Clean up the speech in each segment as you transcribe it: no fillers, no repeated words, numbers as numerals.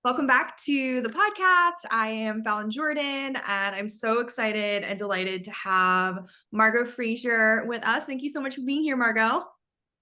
Welcome back to the podcast. I am Fallon Jordan, and I'm so excited and delighted to have Margo Fraser with us. Thank you so much for being here, Margo.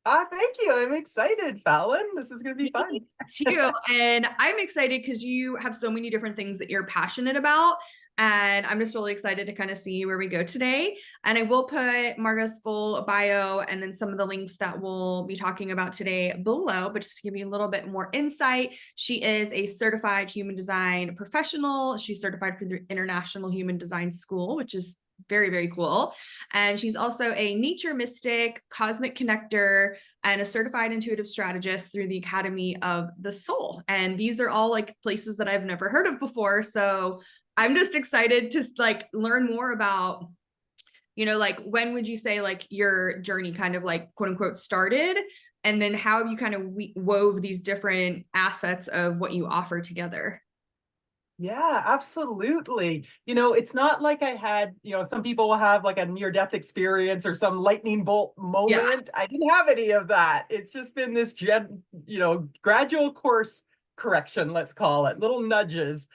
Thank you. I'm excited, Fallon. This is going to be fun. Me too. And I'm excited because you have so many different things that you're passionate about. And I'm just really excited to kind of see where we go today. And I will put Margo's full bio and then some of the links that we'll be talking about today below. But just to give you a little bit more insight, she is a certified human design professional. She's certified for the International Human Design School, which is very, very cool. And she's also a nature mystic, cosmic connector, and a certified intuitive strategist through the Academy of the Soul. And these are all like places that I've never heard of before. So I'm just excited to like learn more about, like when would you say like your journey kind of like quote unquote started? And then how have you kind of wove these different assets of what you offer together? Yeah, absolutely. It's not like I had, some people will have like a near-death experience or some lightning bolt Yeah. moment. I didn't have any of that. It's just been this gradual course correction, let's call it, little nudges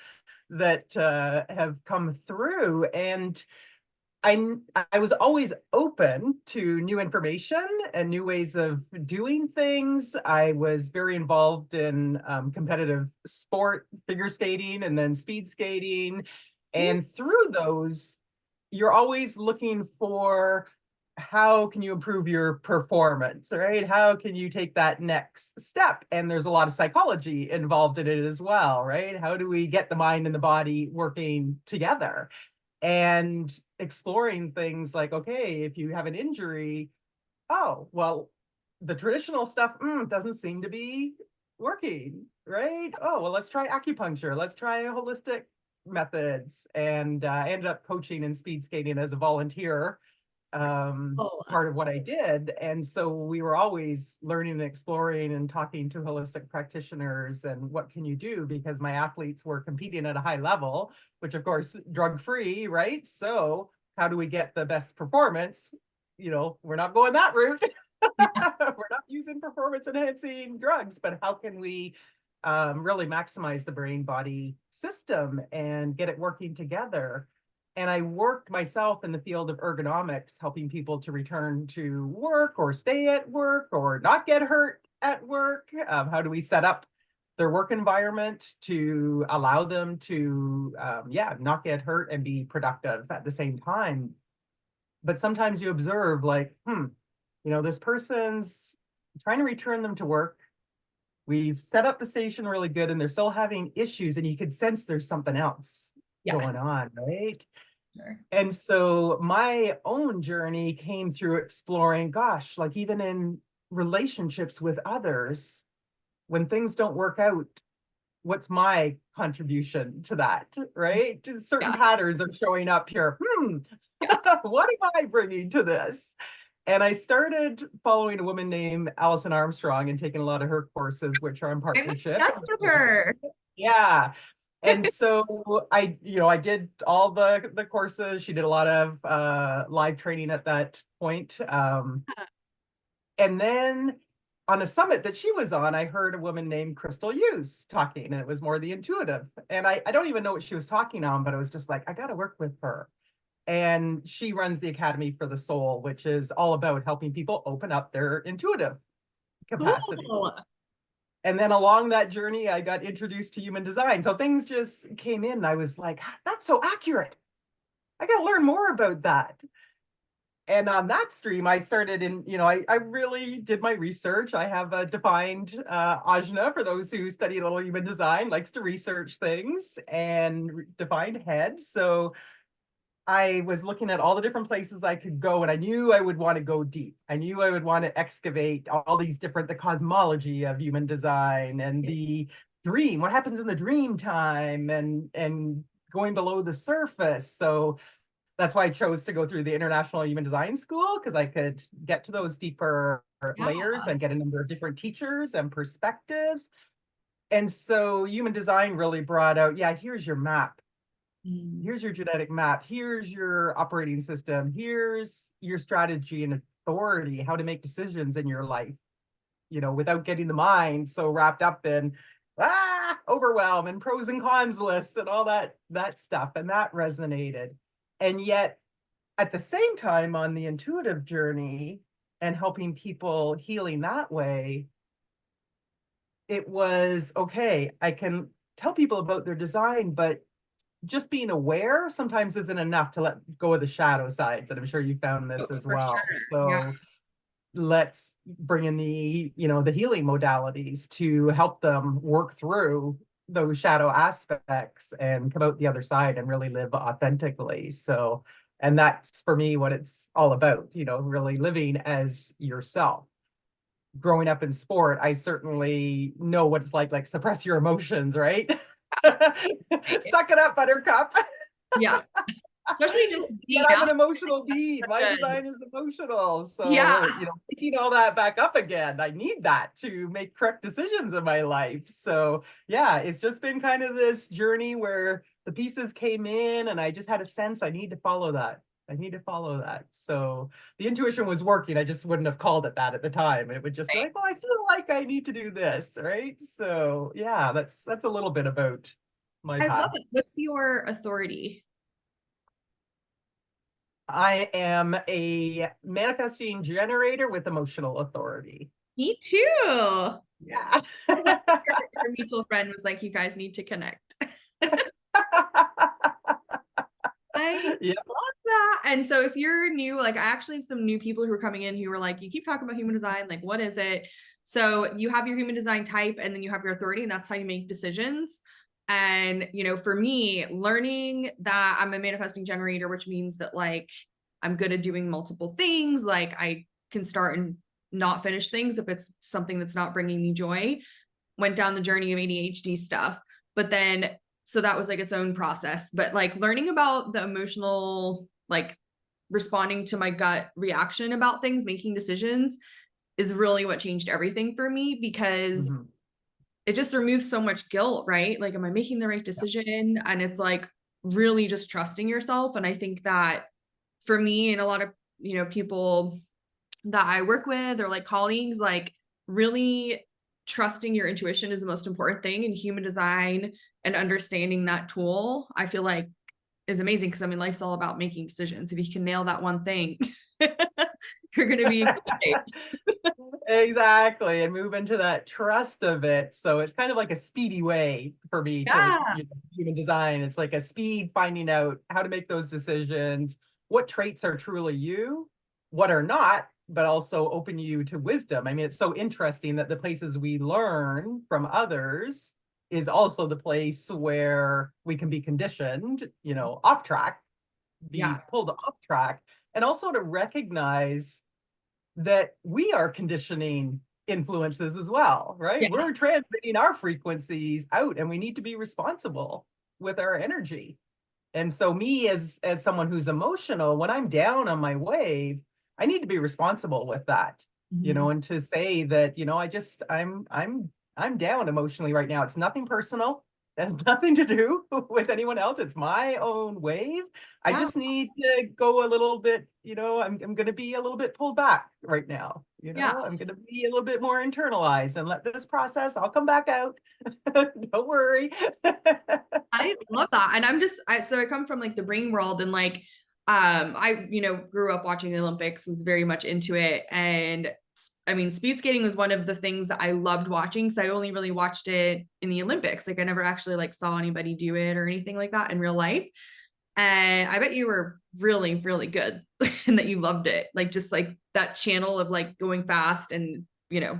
that have come through. And I was always open to new information and new ways of doing things. I was very involved in competitive sport, figure skating, and then speed skating. And through those, you're always looking for how can you improve your performance, right? How can you take that next step? And there's a lot of psychology involved in it as well, right? How do we get the mind and the body working together? And exploring things like, okay, if you have an injury, oh, well, the traditional stuff doesn't seem to be working, right? Oh, well, let's try acupuncture. Let's try holistic methods. And I ended up coaching and speed skating as a volunteer, Oh, part of what I did. And so we were always learning and exploring and talking to holistic practitioners and what can you do, because my athletes were competing at a high level, which of course drug free, right? So how do we get the best performance? We're not going that route. We're not using performance enhancing drugs, but how can we really maximize the brain body system and get it working together? And I worked myself in the field of ergonomics, helping people to return to work or stay at work or not get hurt at work. How do we set up their work environment to allow them to, not get hurt and be productive at the same time? But sometimes you observe like, this person's trying to return them to work. We've set up the station really good and they're still having issues, and you could sense there's something else yeah. going on, right? Sure. And so my own journey came through exploring, gosh, like even in relationships with others, when things don't work out, what's my contribution to that, right? Certain Yeah. patterns are showing up here. Yeah. What am I bringing to this? And I started following a woman named Allison Armstrong and taking a lot of her courses, which are in I'm partnership. obsessed with her. Yeah. And so I did all the courses. She did a lot of live training at that point. And then on a summit that she was on, I heard a woman named Crystal Hughes talking, and it was more the intuitive. And I don't even know what she was talking on, but I was just like, I got to work with her. And she runs the Academy for the Soul, which is all about helping people open up their intuitive capacity. Cool. And then along that journey, I got introduced to human design. So things just came in. I was like, that's so accurate. I got to learn more about that. And on that stream, I started I really did my research. I have a defined ajna, for those who study a little human design, likes to research things, and defined head. So I was looking at all the different places I could go, and I knew I would want to go deep. I knew I would want to excavate all these the cosmology of human design and the dream, what happens in the dream time, and going below the surface. So that's why I chose to go through the International Human Design School, because I could get to those deeper Yeah. layers and get a number of different teachers and perspectives. And so human design really brought out, yeah, here's your map. Here's your genetic map. Here's your operating system. Here's your strategy and authority, how to make decisions in your life, without getting the mind so wrapped up in, overwhelm and pros and cons lists and all that stuff, and that resonated. And yet at the same time, on the intuitive journey and helping people healing that way, it was okay, I can tell people about their design, but just being aware sometimes isn't enough to let go of the shadow sides. And I'm sure you found Oh, this as for well. sure. Yeah. So let's bring in the, the healing modalities to help them work through those shadow aspects and come out the other side and really live authentically. So, and that's for me what it's all about, really living as yourself. Growing up in sport, I certainly know what it's like suppress your emotions, right? Suck it up, buttercup. Yeah. Especially just being But I'm an out. emotional That's being. such My a, design is emotional. yeah. So, picking all that back up again, I need that to make correct decisions in my life. So, yeah, it's just been kind of this journey where the pieces came in and I just had a sense I need to follow that. I need to follow that. So the intuition was working. I just wouldn't have called it that at the time. It would just be Right. like, well, I feel like I need to do this, right? So yeah, that's a little bit about my I love path. it. What's your authority? I am a manifesting generator with emotional authority. Me too. Yeah. Our mutual friend was like, you guys need to connect. I Yeah. love that. And so if you're new, like I actually have some new people who are coming in who were like, you keep talking about human design, like what is it? So you have your human design type and then you have your authority, and that's how you make decisions. And for me, learning that I'm a manifesting generator, which means that like I'm good at doing multiple things, like I can start and not finish things if it's something that's not bringing me joy. Went down the journey of ADHD stuff. But then, so that was like its own process. But like learning about the emotional, like responding to my gut reaction about things, making decisions is really what changed everything for me, because Mhm. it just removes so much guilt, right? Like, am I making the right decision? And it's like really just trusting yourself. And I think that for me and a lot of, people that I work with or like colleagues, like really trusting your intuition is the most important thing in human design, and understanding that tool, I feel like is amazing, because I mean, life's all about making decisions. If you can nail that one thing, you're going to be in good shape. Exactly, and move into that trust of it. So it's kind of like a speedy way for me to, Yeah. human design. It's like a speed finding out how to make those decisions, what traits are truly you, what are not, but also open you to wisdom. I mean, it's so interesting that the places we learn from others is also the place where we can be conditioned, off track, Yeah. be pulled off track, and also to recognize that we are conditioning influences as well, right? Yeah. We're transmitting our frequencies out and we need to be responsible with our energy. And so me as someone who's emotional, when I'm down on my wave, I need to be responsible with that, Mhm. and to say that, I'm down emotionally right now. It's nothing personal. It has nothing to do with anyone else. It's my own wave. I Yeah. just need to go a little bit, I'm going to be a little bit pulled back right now. Yeah. I'm going to be a little bit more internalized and let this process, I'll come back out. Don't worry. I love that. And so I come from like the brain world, and like I grew up watching the Olympics, was very much into it. And I mean, speed skating was one of the things that I loved watching, so I only really watched it in the Olympics. Like I never actually like saw anybody do it or anything like that in real life. And I bet you were really, really good and that you loved it. Like just like that channel of like going fast and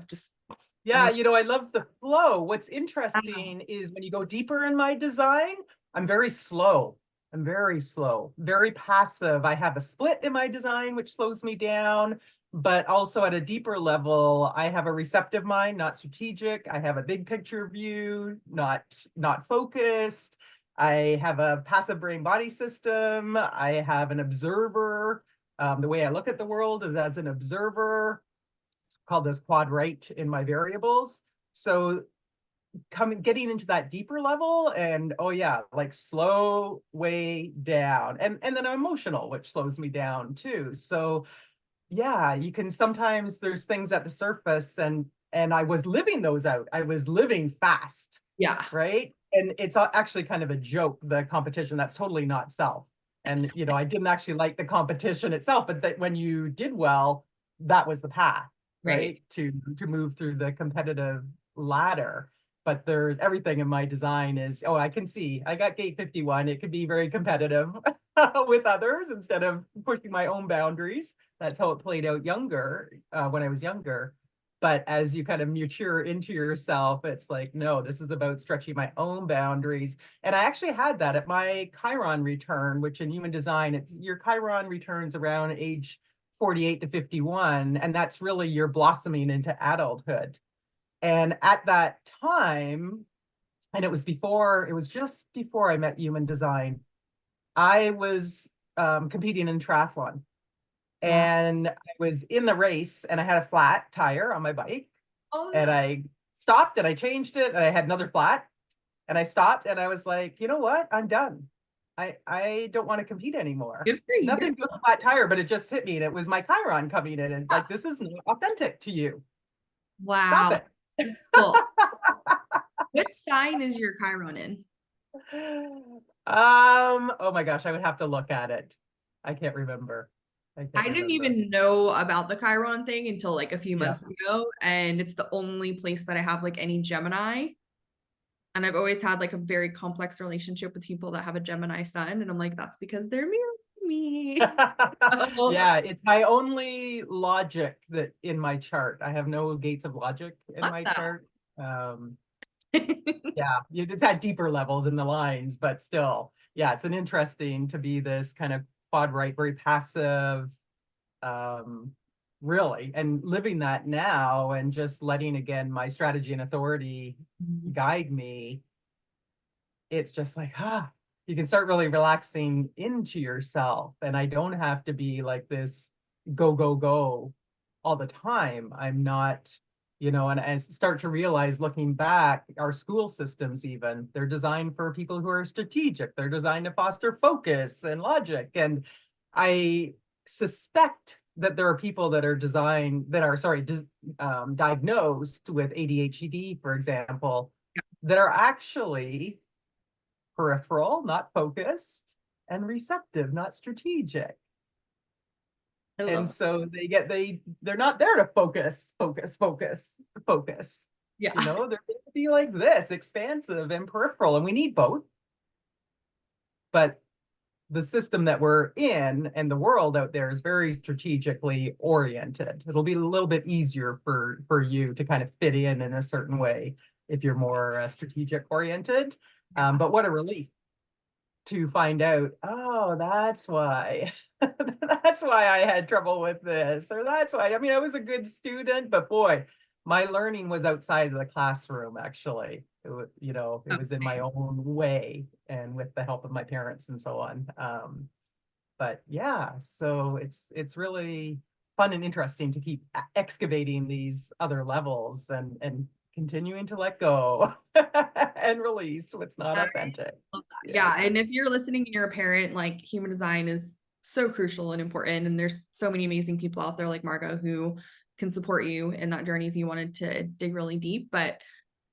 just I Yeah, don't I love the flow. What's know. interesting is when you go deeper in my design, I'm very slow. I'm very slow, very passive. I have a split in my design, which slows me down, but also at a deeper level, I have a receptive mind, not strategic. I have a big picture view, not focused. I have a passive brain body system. I have an observer. The way I look at the world is as an observer, called this quad right in my variables. So getting into that deeper level, and oh yeah, like slow way down. And then I'm emotional, which slows me down too. So yeah, you can sometimes there's things at the surface and And I was living those out. I was living fast, Yeah. right? And it's actually kind of a joke, the competition. That's totally not self. And, you know, I didn't actually like the competition itself, but that when you did well, that was the path, Right. right? To move through the competitive ladder. But there's everything in my design is, oh, I can see I got gate 51. It could be very competitive with others instead of pushing my own boundaries. That's how it played out when I was younger. But as you kind of mature into yourself, it's like, no, this is about stretching my own boundaries. And I actually had that at my Chiron return, which in human design, it's your Chiron returns around age 48 to 51. And that's really your blossoming into adulthood. And at that time, and it was just before I met human design, I was competing in triathlon. Wow. And I was in the race and I had a flat tire on my bike Oh and no. I stopped and I changed it and I had another flat and I stopped and I was like, you know what? I'm done. I don't want to compete anymore. Good for you. Nothing to a flat tire, but it just hit me and it was my Chiron coming in and like, this is not authentic to you. Stop Wow. it. Cool. What sign is your Chiron in? Oh my gosh, I would have to look at it. I can't remember. I can't I didn't remember. even know about the Chiron thing until like a few Yeah. months ago. And it's the only place that I have like any Gemini. And I've always had like a very complex relationship with people that have a Gemini sun. And I'm like, that's because they're mirroring me. Oh, Yeah, it's my only logic that in my chart. I have no gates of logic in love my that. chart. Yeah, it's at deeper levels in the lines, but still, yeah, it's an interesting to be this kind of quad right, very passive, um, really, and living that now and just letting again my strategy and authority guide me. It's just like, you can start really relaxing into yourself. And I don't have to be like this go, go, go all the time. I'm not, you know, and I start to realize looking back, our school systems even, they're designed for people who are strategic. They're designed to foster focus and logic. And I suspect that there are people that are diagnosed with ADHD, for example, that are actually peripheral, not focused, and receptive, not strategic. I And love it. so they're not there to focus, focus, focus, focus. Yeah. You know, they're going to be like this, expansive and peripheral, and we need both. But the system that we're in and the world out there is very strategically oriented. It'll be a little bit easier for you to kind of fit in a certain way if you're more strategic oriented. Yeah. But what a relief to find out, oh, that's why. That's why I had trouble with this, or that's why. I mean, I was a good student, but boy, my learning was outside of the classroom, actually. It was, you know, it Oh, was in my same. own way and with the help of my parents and so on. But yeah, so it's really fun and interesting to keep excavating these other levels and continuing to let go and release what's not I authentic. love that. Yeah. Yeah. And if you're listening and you're a parent, like human design is so crucial and important. And there's so many amazing people out there like Margo who can support you in that journey if you wanted to dig really deep. But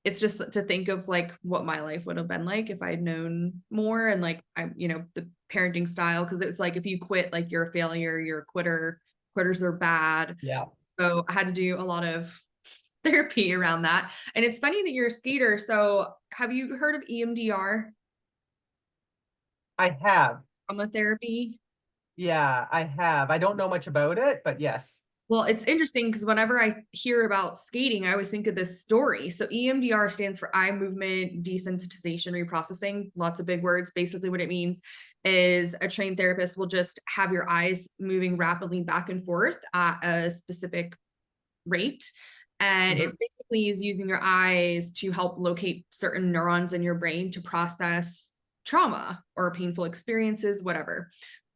it's just to think of like what my life would have been like if I'd known more and like the parenting style, because it's like if you quit, like you're a failure, you're a quitter, quitters are bad. Yeah, So I had to do a lot of therapy around that. And it's funny that you're a skater. So have you heard of EMDR, I have. trauma therapy? Yeah, I have. I don't know much about it, but yes. Well, it's interesting because whenever I hear about skating, I always think of this story. So EMDR stands for eye movement desensitization reprocessing, lots of big words. Basically, what it means is a trained therapist will just have your eyes moving rapidly back and forth at a specific rate. And Mhm. it basically is using your eyes to help locate certain neurons in your brain to process trauma or painful experiences, whatever.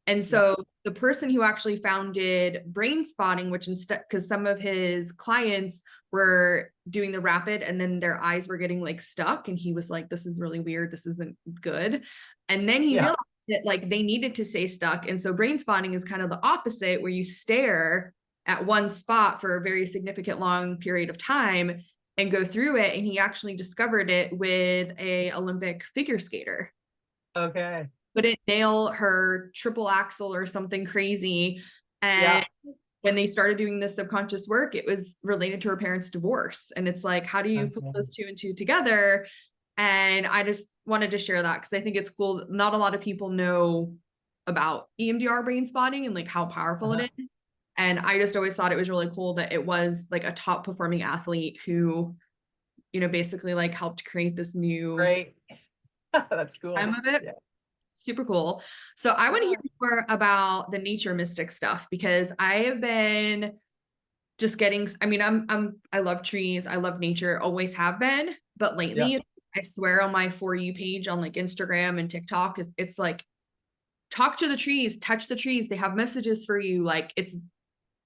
And Yeah. so the person who actually founded brain spotting, which instead, because some of his clients were doing the rapid and then their eyes were getting like stuck, and he was like, this is really weird. This isn't good. And then he Yeah. realized that like they needed to stay stuck. And so brain spotting is kind of the opposite, where you stare at one spot for a very significant long period of time and go through it. And he actually discovered it with a Olympic figure skater. Okay. Couldn't nail her triple axel or something crazy. And Yeah. when they started doing this subconscious work, it was related to her parents' divorce. And it's like, how do you put Okay. those two and two together? And I just wanted to share that because I think it's cool. Not a lot of people know about EMDR brain spotting and like how powerful Uh-huh. it is. And I just always thought it was really cool that it was like a top performing athlete who, basically like helped create this new Great. That's time cool. of it. Yeah. Super cool. So I want to hear Yeah. more about the nature mystic stuff because I have been just getting, I mean, I love trees. I love nature, always have been. But Yeah. lately, I swear on my For You page on like Instagram and TikTok it's like, talk to the trees, touch the trees. They have messages for you. Like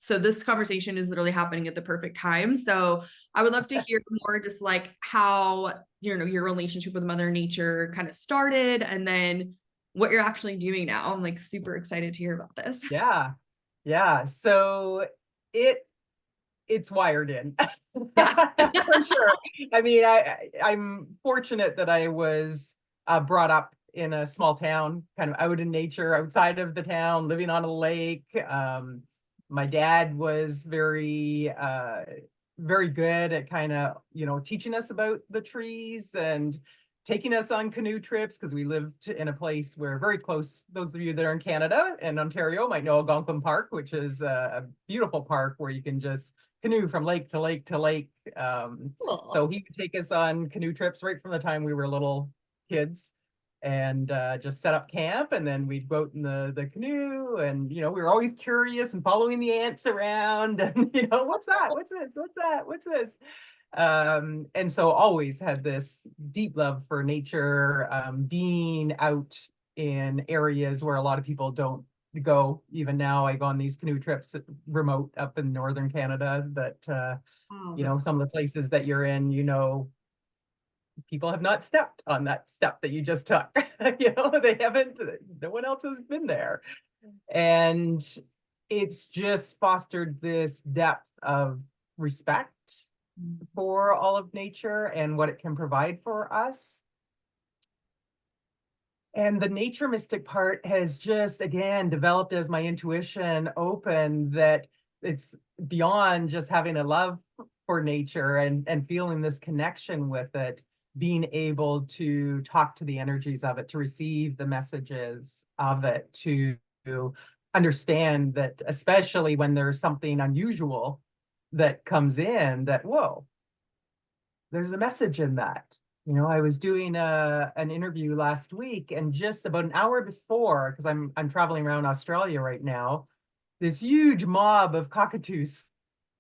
so this conversation is literally happening at the perfect time. So I would love to hear more just like how, your relationship with Mother Nature kind of started and then what you're actually doing now. I'm like super excited to hear about this. Yeah. Yeah. So it it's wired in Yeah. for sure. I mean, I'm fortunate that I was brought up in a small town, kind of out in nature, outside of the town, living on a lake. My dad was very good at kind of, teaching us about the trees and taking us on canoe trips because we lived in a place where very close, those of you that are in Canada and Ontario might know Algonquin Park, which is a beautiful park where you can just canoe from lake to lake to lake. So Cool. he would take us on canoe trips right from the time we were little kids and just set up camp, and then we'd go out in the canoe, and we were always curious and following the ants around, and what's that, what's this, what's that, what's this. And so always had this deep love for nature, being out in areas where a lot of people don't go. Even now I go on these canoe trips remote up in northern Canada that Oh, that's some of the places that you're in, people have not stepped on that step that you just took. They haven't, no one else has been there. And it's just fostered this depth of respect for all of nature and what it can provide for us. And the nature mystic part has just, again, developed as my intuition opened, that it's beyond just having a love for nature and feeling this connection with it, being able to talk to the energies of it, to receive the messages of it, to understand that, especially when there's something unusual that comes in, that, whoa, there's a message in that. I was doing an interview last week, and just about an hour before, because I'm traveling around Australia right now, this huge mob of cockatoos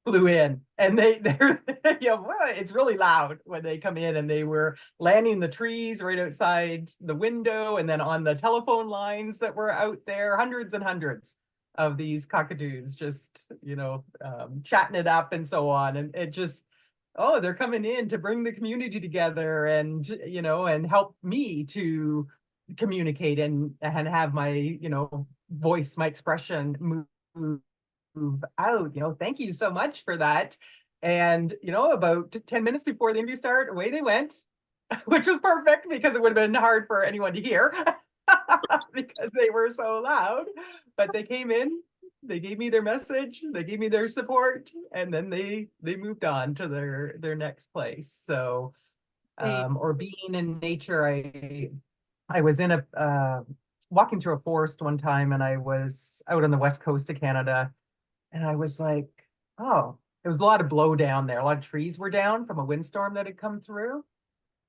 flew in, and they're it's really loud when they come in, and they were landing the trees right outside the window, and then on the telephone lines that were out there, hundreds and hundreds of these cockatoos just chatting it up and so on. And it just, oh, they're coming in to bring the community together, and and help me to communicate and have my voice, my expression move out. Thank you so much for that. And about 10 minutes before the interview started, away they went, which was perfect because it would have been hard for anyone to hear because they were so loud. But they came in, they gave me their message, they gave me their support, and then they moved on to their next place. So great. or being in nature, I was in a walking through a forest one time, and I was out on the west coast of Canada, and I was like, oh, there was a lot of blow down there, a lot of trees were down from a windstorm that had come through.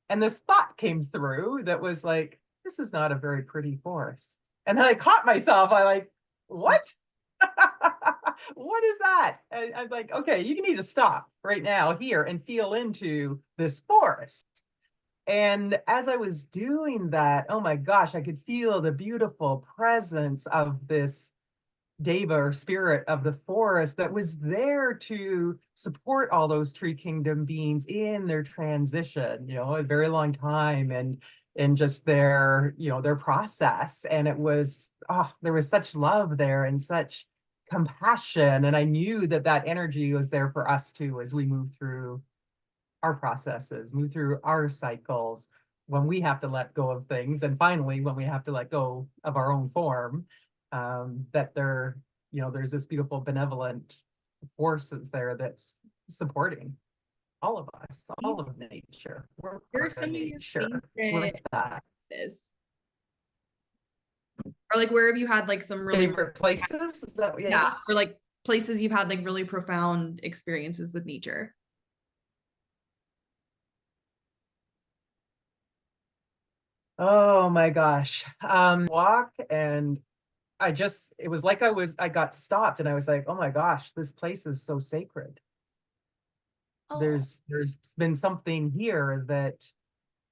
And this thought came through that was like, this is not a very pretty forest. And then I caught myself. I like, what? What is that? And I'm like, okay, you need to stop right now here and feel into this forest. And as I was doing that, oh my gosh, I could feel the beautiful presence of this deva, or spirit of the forest, that was there to support all those tree kingdom beings in their transition, a very long time, and just their their process. And it was, oh, there was such love there, and such compassion. And I knew that that energy was there for us too, as we move through our processes, move through our cycles, when we have to let go of things, and finally when we have to let go of our own form, that there, you know, there's this beautiful benevolent forces there that's supporting all of us, all of nature. We're What are part some of of your nature with favorite that. places? Or like where have you had like some really, Favorite places? Is that what you yeah, asked? or like places you've had like really profound experiences with nature? Oh my gosh. Walk, and it was like I got stopped and I was like, oh my gosh, this place is so sacred. Oh, There's been something here that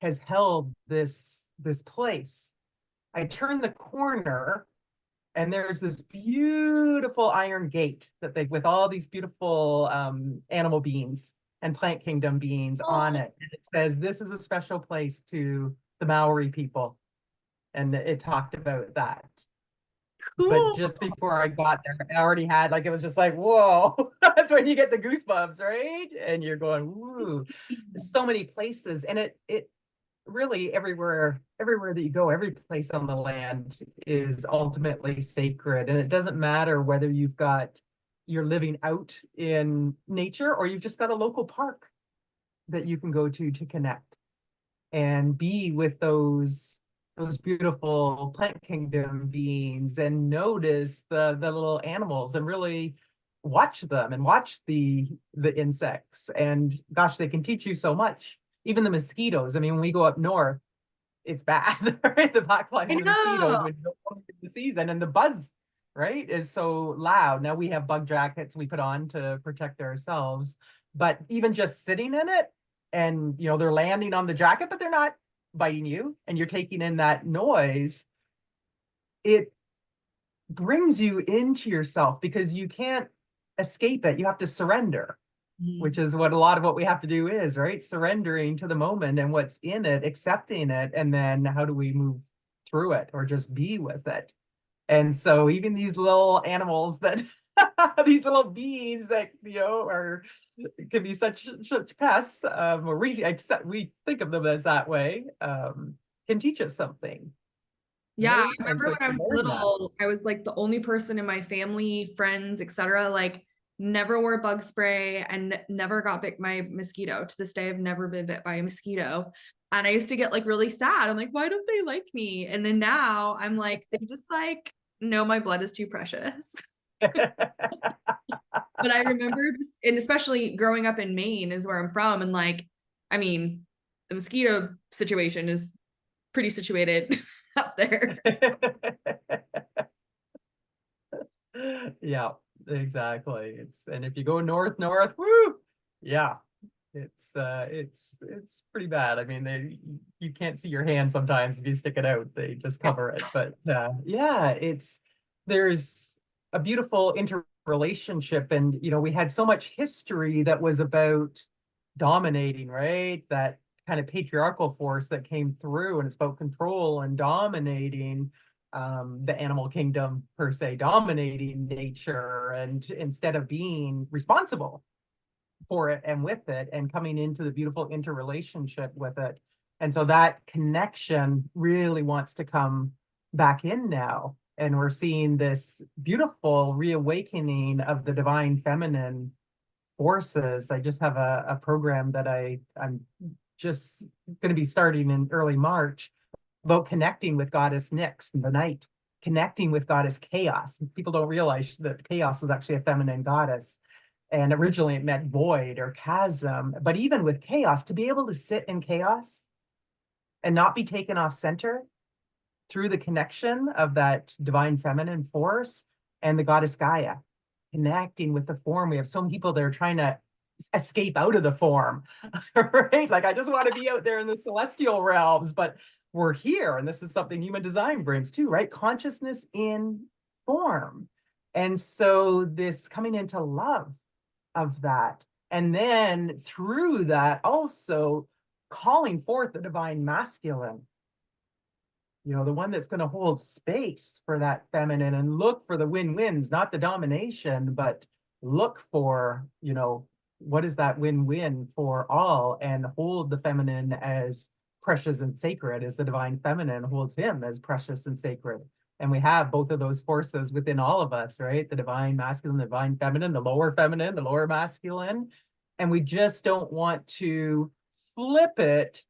has held this place. I turned the corner and there's this beautiful iron gate that they, with all these beautiful animal beings and plant kingdom beings on oh, it. And it says, this is a special place to the Maori people. And it talked about that. But cool. just before I got there, I already had, like, it was just like, whoa, that's when you get the goosebumps, right? And you're going, woo, so many places. And it really, everywhere that you go, every place on the land is ultimately sacred. And it doesn't matter whether you're living out in nature or you've just got a local park that you can go to connect and be with those beautiful plant kingdom beings and notice the little animals and really watch them and watch the insects. And gosh, they can teach you so much. Even the mosquitoes. I mean, when we go up north, it's bad, right? The black flies I and the know. mosquitoes when you go into the season, and the buzz, right, is so loud. Now we have bug jackets we put on to protect ourselves, but even just sitting in it, and you know they're landing on the jacket, but they're not biting you, and you're taking in that noise. It brings you into yourself because you can't escape it. You have to surrender, which Mhm. is what a lot of what we have to do is, right? Surrendering to the moment and what's in it, accepting it, and then how do we move through it or just be with it? And so even these little animals that these little beings that you know are can be such pests, or we think of them as that way, can teach us something, Yeah, I right? And remember so when I you was learn that. little, I was like the only person in my family, friends, etc., like never wore bug spray and never got bit by a mosquito. To this day, I've never been bit by a mosquito. And I used to get like really sad. I'm like, why don't they like me? And then now I'm like, they just like, no, my blood is too precious. But I remember, and especially growing up in Maine is where I'm from. And like, I mean, the mosquito situation is pretty situated up there. Yeah, exactly. And if you go north, woo, yeah, it's pretty bad. I mean, you can't see your hand sometimes if you stick it out. They just cover it. But yeah, there's a beautiful interrelationship, and you know, we had so much history that was about dominating, right? That kind of patriarchal force that came through, and it's about control and dominating the animal kingdom per se, dominating nature, and instead of being responsible for it and with it and coming into the beautiful interrelationship with it. And so that connection really wants to come back in now. And we're seeing this beautiful reawakening of the divine feminine forces. I just have a program that I'm just going to be starting in early March about connecting with Goddess Nyx in the night, connecting with Goddess Chaos. People don't realize that Chaos was actually a feminine goddess. And originally it meant void or chasm. But even with chaos, to be able to sit in chaos and not be taken off center through the connection of that divine feminine force and the goddess Gaia, connecting with the form. We have so many people that are trying to escape out of the form, right? Like, I just want to be out there in the celestial realms, but we're here. And this is something human design brings too, right? Consciousness in form. And so this coming into love of that. And then through that, also calling forth the divine masculine the one that's going to hold space for that feminine and look for the win-wins, not the domination, but look for, what is that win-win for all, and hold the feminine as precious and sacred as the divine feminine holds him as precious and sacred. And we have both of those forces within all of us, right? The divine masculine, the divine feminine, the lower masculine. And we just don't want to flip it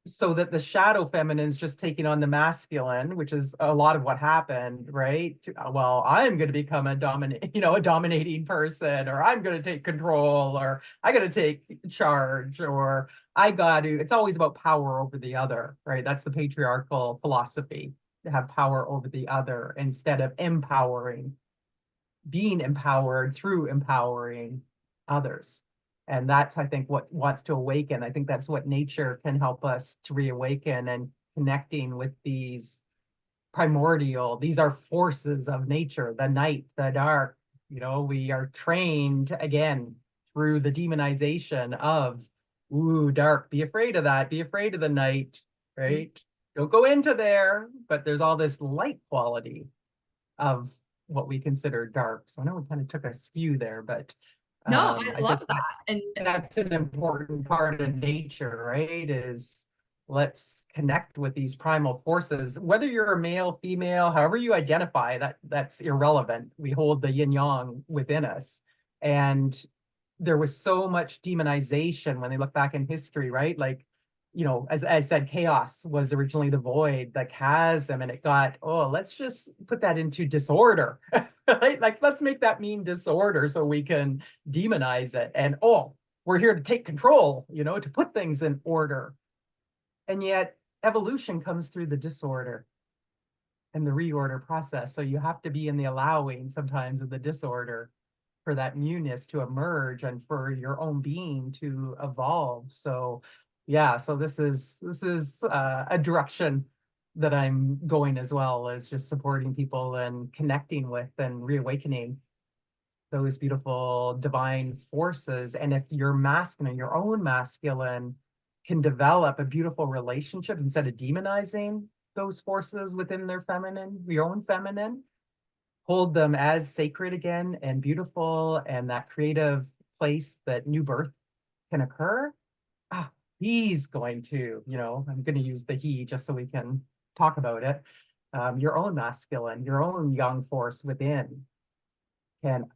so that the shadow feminine is just taking on the masculine, which is a lot of what happened, right? Well, I'm going to become a dominating person, or I'm going to take control, or I got to take charge, or it's always about power over the other, right? That's the patriarchal philosophy, to have power over the other instead of being empowered through empowering others. And that's, I think, what wants to awaken. I think that's what nature can help us to reawaken, and connecting with these these are forces of nature, the night, the dark. We are trained again through the demonization of, ooh, dark, be afraid of that, be afraid of the night, right? Don't go into there. But there's all this light quality of what we consider dark. So I know we kind of took a skew there, but No, I I love think that. And that's an important part of nature, right? Is let's connect with these primal forces. Whether you're a male, female, however you identify, that's irrelevant. We hold the yin yang within us. And there was so much demonization when they look back in history, right? Like, as I said, chaos was originally the void, the chasm, and it got, oh, let's just put that into disorder. Right? Like, let's make that mean disorder so we can demonize it. And, oh, we're here to take control, to put things in order. And yet evolution comes through the disorder and the reorder process. So you have to be in the allowing sometimes of the disorder for that newness to emerge and for your own being to evolve. So yeah, so this is a direction that I'm going, as well as just supporting people and connecting with and reawakening those beautiful divine forces. And if your masculine, your own masculine, can develop a beautiful relationship instead of demonizing those forces within their feminine, your own feminine, hold them as sacred again and beautiful, and that creative place that new birth can occur. He's going to, I'm going to use the he just so we can talk about it. Your own masculine, your own young force within can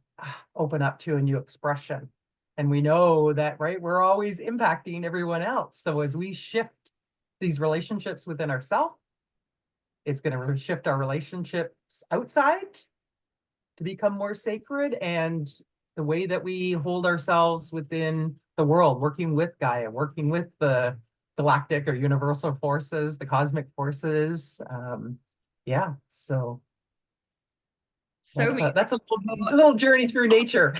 open up to a new expression. And we know that, right, we're always impacting everyone else. So as we shift these relationships within ourselves, it's going to shift our relationships outside to become more sacred, and the way that we hold ourselves within the world, working with Gaia, working with the galactic or universal forces, the cosmic forces. Yeah, so so that's a little journey through nature.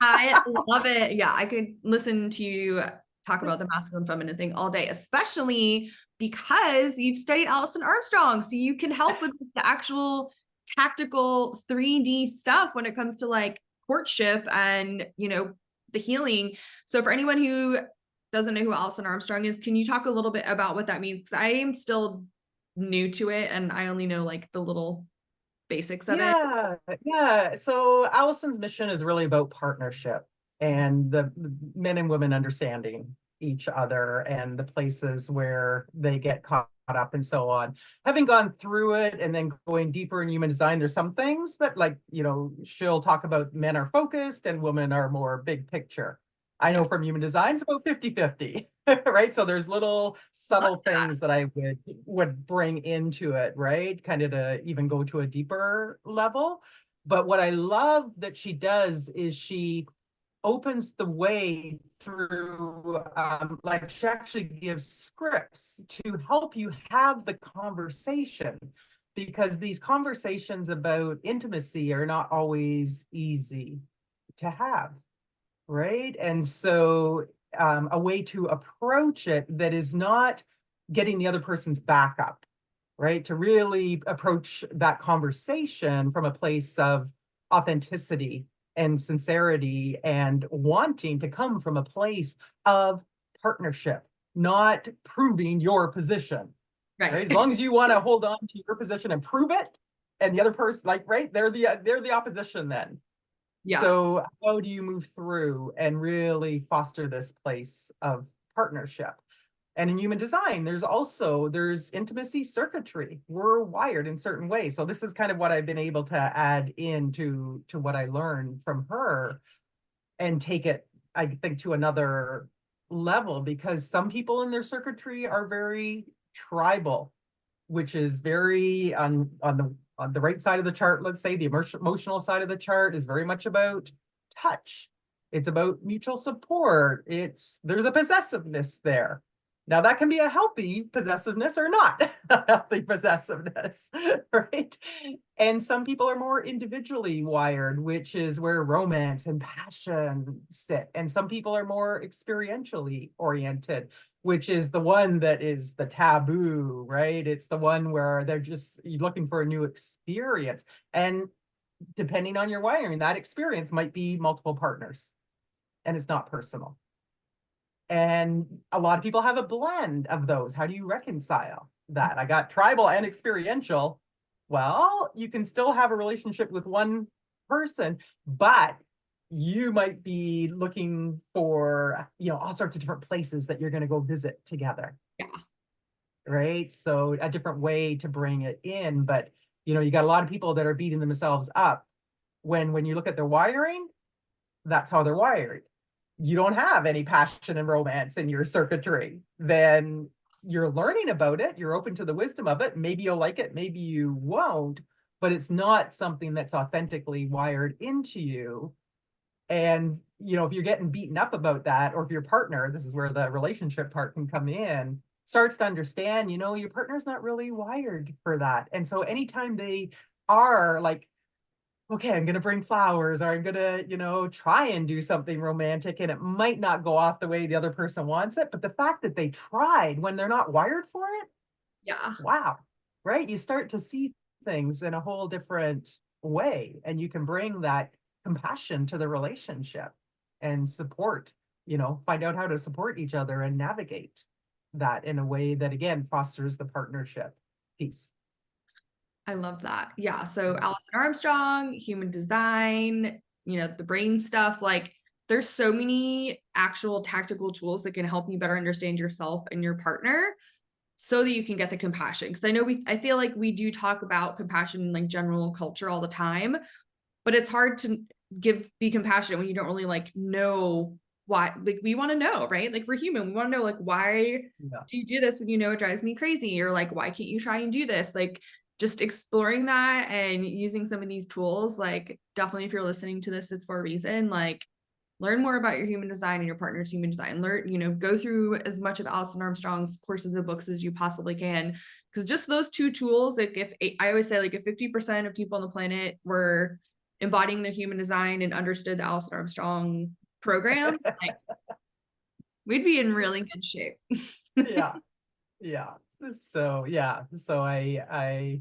I love it. Yeah, I could listen to you talk about the masculine feminine thing all day, especially because you've studied Alison Armstrong. So you can help with the actual tactical 3D stuff when it comes to like courtship and, the healing. So for anyone who doesn't know who Alison Armstrong is, can you talk a little bit about what that means? Because I am still new to it and I only know like the little basics of it. Yeah. So Allison's mission is really about partnership and the men and women understanding each other and the places where they get caught up and so on. Having gone through it and then going deeper in human design, there's some things that, like, she'll talk about men are focused and women are more big picture. I know from human design, it's about 50-50, right? So there's little subtle things that I would bring into it, right? Kind of to even go to a deeper level. But what I love that she does is she opens the way through, like, she actually gives scripts to help you have the conversation, because these conversations about intimacy are not always easy to have. Right. And so a way to approach it that is not getting the other person's back up, right? To really approach that conversation from a place of authenticity and sincerity and wanting to come from a place of partnership, not proving your position, Right. right? As long as you want to hold on to your position and prove it, and the other person, like, right, they're the opposition then. Yeah. So how do you move through and really foster this place of partnership? And in human design, there's intimacy circuitry. We're wired in certain ways. So this is kind of what I've been able to add into to what I learned from her and take it, I think, to another level, because some people in their circuitry are very tribal, which is very on the right side of the chart. Let's say the emotional side of the chart is very much about touch. It's about mutual support. There's a possessiveness there. Now that can be a healthy possessiveness or not a healthy possessiveness, right? And some people are more individually wired, which is where romance and passion sit. And some people are more experientially oriented, which is the one that is the taboo, right? It's the one where they're just looking for a new experience. And depending on your wiring, that experience might be multiple partners and it's not personal. And a lot of people have a blend of those. How do you reconcile that? I got tribal and experiential. Well, you can still have a relationship with one person, but you might be looking for, all sorts of different places that you're going to go visit together. Yeah. Right. So a different way to bring it in. But, you got a lot of people that are beating themselves up when you look at their wiring, that's how they're wired. You don't have any passion and romance in your circuitry, then you're learning about it. You're open to the wisdom of it. Maybe you'll like it, maybe you won't, but it's not something that's authentically wired into you. And, if you're getting beaten up about that, or if your partner, this is where the relationship part can come in, starts to understand, your partner's not really wired for that. And so anytime they are like, okay, I'm going to bring flowers, or I'm going to, try and do something romantic, and it might not go off the way the other person wants it. But the fact that they tried when they're not wired for it, Yeah. wow, right? You start to see things in a whole different way, and you can bring that compassion to the relationship and support, find out how to support each other and navigate that in a way that, again, fosters the partnership piece. I love that. Yeah. So Allison Armstrong, human design, the brain stuff, like there's so many actual tactical tools that can help you better understand yourself and your partner so that you can get the compassion. Because I feel like we do talk about compassion in like general culture all the time, but it's hard to be compassionate when you don't really like know why. Like we want to know, right? Like we're human. We want to know like, why Yeah. do you do this when it drives me crazy? Or like, why can't you try and do this? Like just exploring that and using some of these tools, like definitely if you're listening to this, it's for a reason. Like learn more about your human design and your partner's human design. Learn, go through as much of Alison Armstrong's courses and books as you possibly can. Because just those two tools, like I always say, like if 50% of people on the planet were embodying their human design and understood the Alison Armstrong programs, like we'd be in really good shape. Yeah. Yeah. So yeah. So I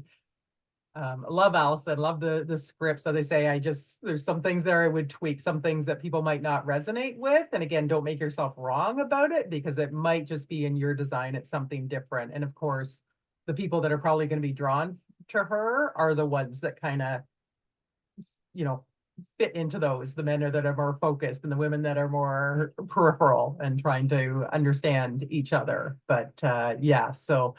love Allison, love the script. So they say there's some things there I would tweak, some things that people might not resonate with. And again, don't make yourself wrong about it, because it might just be in your design, it's something different. And of course, the people that are probably going to be drawn to her are the ones that kind of, fit into those. The men that are more focused, and the women that are more peripheral and trying to understand each other. But yeah, so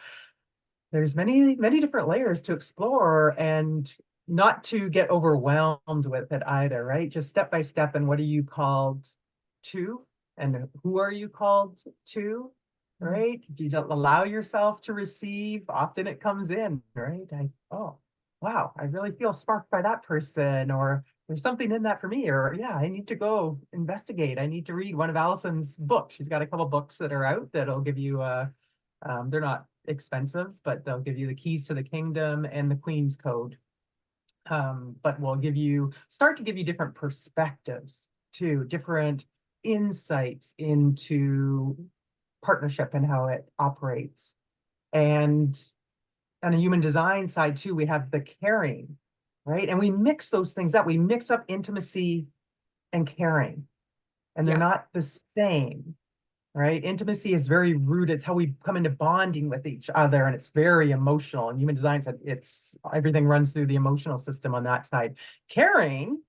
there's many, many different layers to explore, and not to get overwhelmed with it either, right? Just step by step. And what are you called to? And who are you called to? Right? You don't allow yourself to receive. Often it comes in, right? Oh, wow, I really feel sparked by that person, or there's something in that for me, or yeah, I need to go investigate. I need to read one of Allison's books. She's got a couple books that are out that'll give you they're not expensive, but they'll give you the keys to the kingdom and the Queen's Code. But will start to give you different perspectives too, different insights into partnership and how it operates. And on a human design side too, we have the caring, right? And we mix those things up. We mix up intimacy and caring, and they're Yeah. not the same. right? Intimacy is very rooted. It's how we come into bonding with each other, and it's very emotional. And human design said it's everything runs through the emotional system on that side. Caring,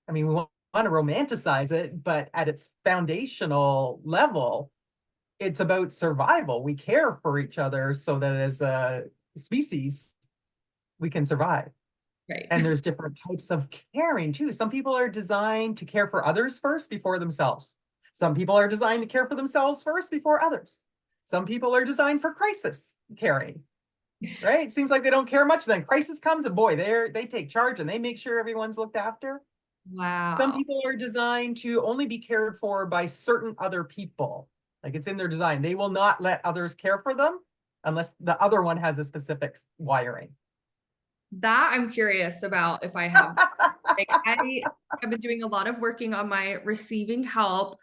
I mean, we want to romanticize it, but at its foundational level, it's about survival. We care for each other so that as a species, we can survive. Right. And there's different types of caring too. Some people are designed to care for others first before themselves. Some people are designed to care for themselves first before others. Some people are designed for crisis caring, right? It seems like they don't care much. Then crisis comes and boy, they take charge and they make sure everyone's looked after. Some Wow. people are designed to only be cared for by certain other people. Like it's in their design. They will not let others care for them unless the other one has a specific wiring. That I'm curious about if I have. Like I have been doing a lot of working on my receiving help,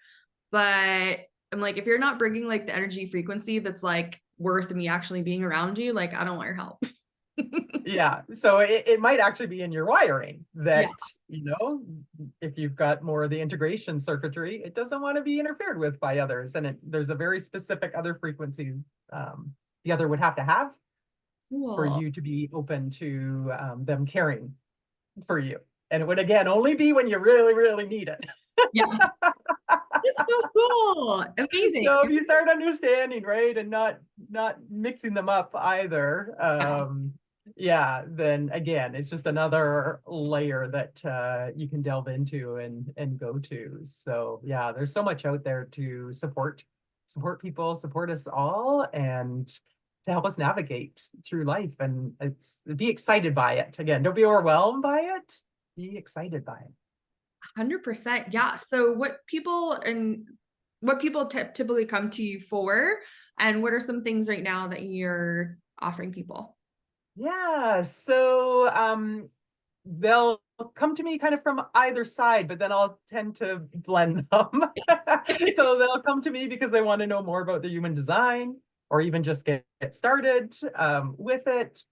but I'm like, if you're not bringing like the energy frequency that's like worth me actually being around you, like I don't want your help. Yeah, so it might actually be in your wiring Yeah. that, if you've got more of the integration circuitry, it doesn't want to be interfered with by others. And there's a very specific other frequency the other would have to have for Cool. you to be open to them caring for you. And it would, again, only be when you really, really need it. Yeah. That's so cool. Amazing. So if you start understanding, right, and not mixing them up either, Yeah. yeah, then again, it's just another layer that you can delve into and go to. So yeah, there's so much out there to support people, support us all, and to help us navigate through life. And be excited by it. Again, don't be overwhelmed by it. Be excited by it. 100%. Yeah. So what people typically come to you for, and what are some things right now that you're offering people? Yeah, so they'll come to me kind of from either side, but then I'll tend to blend them. So they'll come to me because they want to know more about the human design or even just get started with it.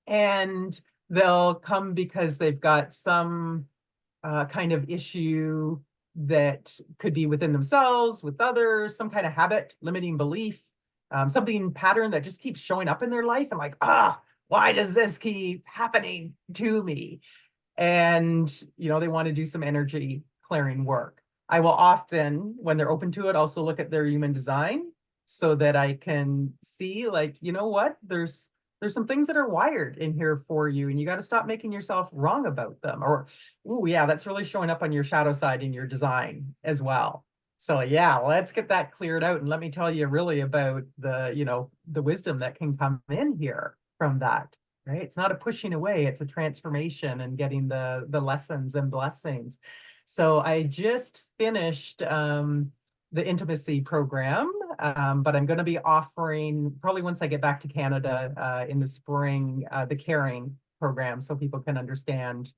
And they'll come because they've got some kind of issue that could be within themselves, with others, some kind of habit, limiting belief, something pattern that just keeps showing up in their life. I'm like, why does this keep happening to me? And, they want to do some energy clearing work. I will often, when they're open to it, also look at their human design so that I can see, like, you know what, there's some things that are wired in here for you, and you got to stop making yourself wrong about them. Or, oh yeah, that's really showing up on your shadow side in your design as well. So yeah, let's get that cleared out, and let me tell you really about the wisdom that can come in here from that. Right? It's not a pushing away, it's a transformation and getting the lessons and blessings. So I just finished the intimacy program, but I'm going to be offering, probably once I get back to Canada in the spring, the caring program, so people can understand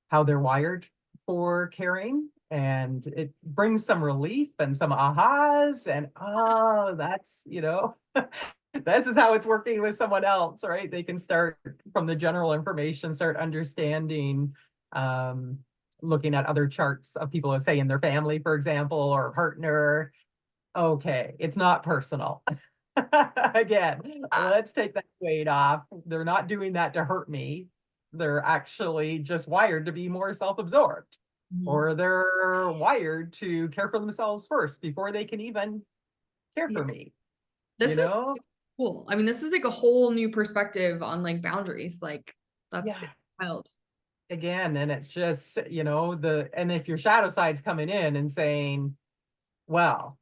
how they're wired for caring. And it brings some relief and some ahas, and that's, this is how it's working with someone else, right? They can start from the general information, start understanding, looking at other charts of people, say in their family, for example, or partner. Okay, it's not personal. Again, let's take that weight off. They're not doing that to hurt me. They're actually just wired to be more self-absorbed, Mhm. or they're wired to care for themselves first before they can even care Yeah. for me, This you is know? cool. I mean, this is like a whole new perspective on like boundaries. Like that's Yeah. wild. Again, and it's just, and if your shadow side's coming in and saying, well,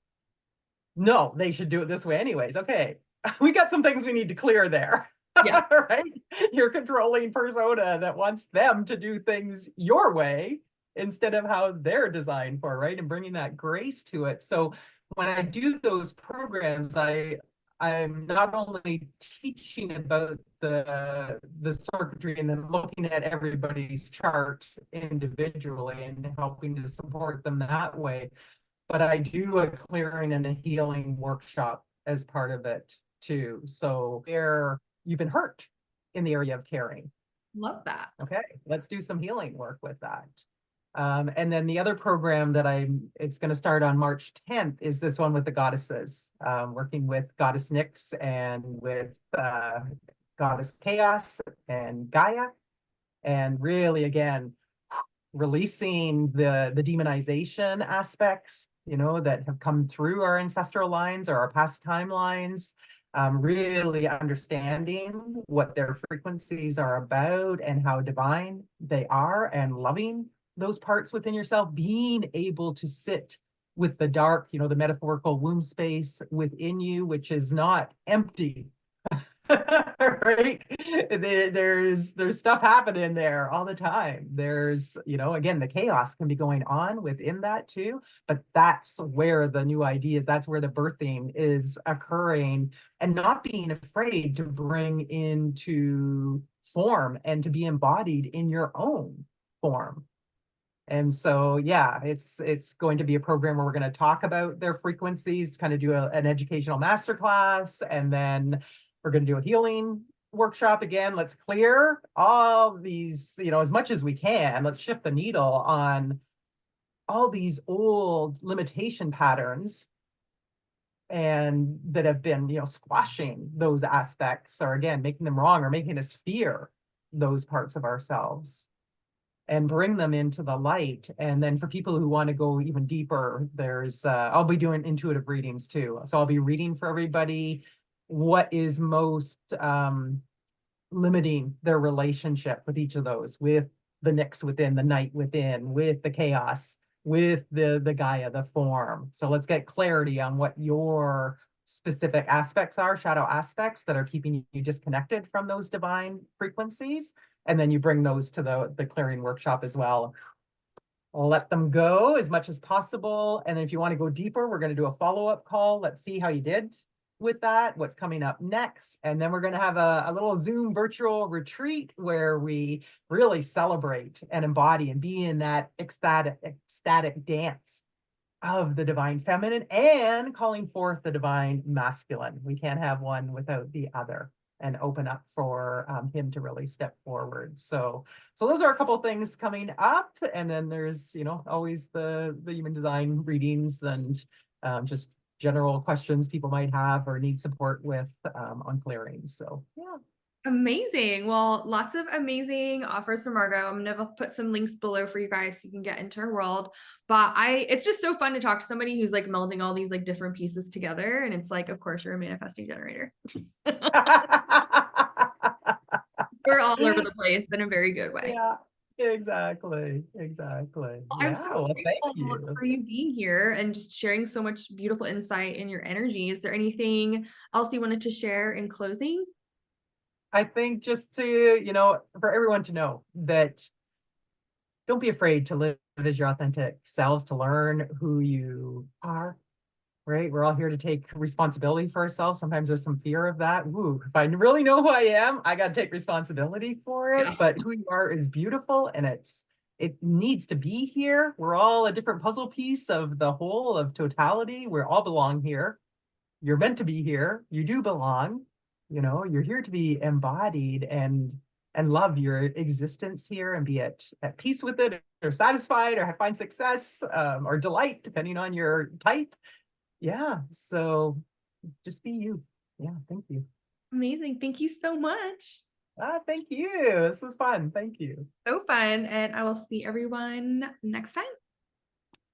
no, they should do it this way anyways. Okay, we got some things we need to clear there. Yeah. Right? Your controlling persona that wants them to do things your way instead of how they're designed for, right? And bringing that grace to it. So when I do those programs, I'm not only teaching about the circuitry and then looking at everybody's chart individually and helping to support them that way, but I do a clearing and a healing workshop as part of it too. So where you've been hurt in the area of caring, Love that. okay, let's do some healing work with that. And then the other program that it's going to start on March 10th is this one with the goddesses, working with Goddess Nyx and with Goddess Chaos and Gaia. And really, again, releasing the demonization aspects, that have come through our ancestral lines or our past timelines, really understanding what their frequencies are about and how divine they are, and loving those parts within yourself, being able to sit with the dark, the metaphorical womb space within you, which is not empty. Right? There's stuff happening there all the time. There's, again, the chaos can be going on within that too, but that's where the new ideas, that's where the birthing is occurring, and not being afraid to bring into form and to be embodied in your own form. And so, yeah, it's going to be a program where we're going to talk about their frequencies, kind of do an educational masterclass, and then we're going to do a healing workshop again. Let's clear all these, as much as we can. Let's shift the needle on all these old limitation patterns and that have been, squashing those aspects, or again, making them wrong or making us fear those parts of ourselves, and bring them into the light. And then for people who want to go even deeper, there's I'll be doing intuitive readings too. So I'll be reading for everybody what is most limiting their relationship with each of those, with the Nyx within, the night within, with the chaos, with the Gaia, the form. So let's get clarity on what your specific aspects are, shadow aspects that are keeping you disconnected from those divine frequencies. And then you bring those to the clearing workshop as well. I'll let them go as much as possible. And then if you want to go deeper, we're going to do a follow-up call. Let's see how you did with that, what's coming up next. And then we're going to have a little Zoom virtual retreat where we really celebrate and embody and be in that ecstatic dance of the divine feminine and calling forth the divine masculine. We can't have one without the other, and open up for him to really step forward. So those are a couple of things coming up. And then there's, always the human design readings and just general questions people might have or need support with on clearing. So yeah. Amazing. Well, lots of amazing offers from Margo. I'm gonna put some links below for you guys so you can get into her world. But it's just so fun to talk to somebody who's like melding all these like different pieces together. And it's like, of course, you're a manifesting generator. We're all over the place in a very good way. Yeah, exactly. Well, I'm Yeah, so well, thank grateful you. for you being here and just sharing so much beautiful insight in your energy. Is there anything else you wanted to share in closing? I think just to, for everyone to know that don't be afraid to live as your authentic selves, to learn who you are, right? We're all here to take responsibility for ourselves. Sometimes there's some fear of that. Ooh, if I really know who I am, I got to take responsibility for it. Yeah. But who you are is beautiful, and it needs to be here. We're all a different puzzle piece of the whole of totality. We all belong here. You're meant to be here. You do belong. You're here to be embodied and love your existence here and be at peace with it, or satisfied, or find success, or delight, depending on your type. Yeah, so just be you. Yeah, thank you. Amazing. Thank you so much. Thank you. This was fun. Thank you. So fun. And I will see everyone next time.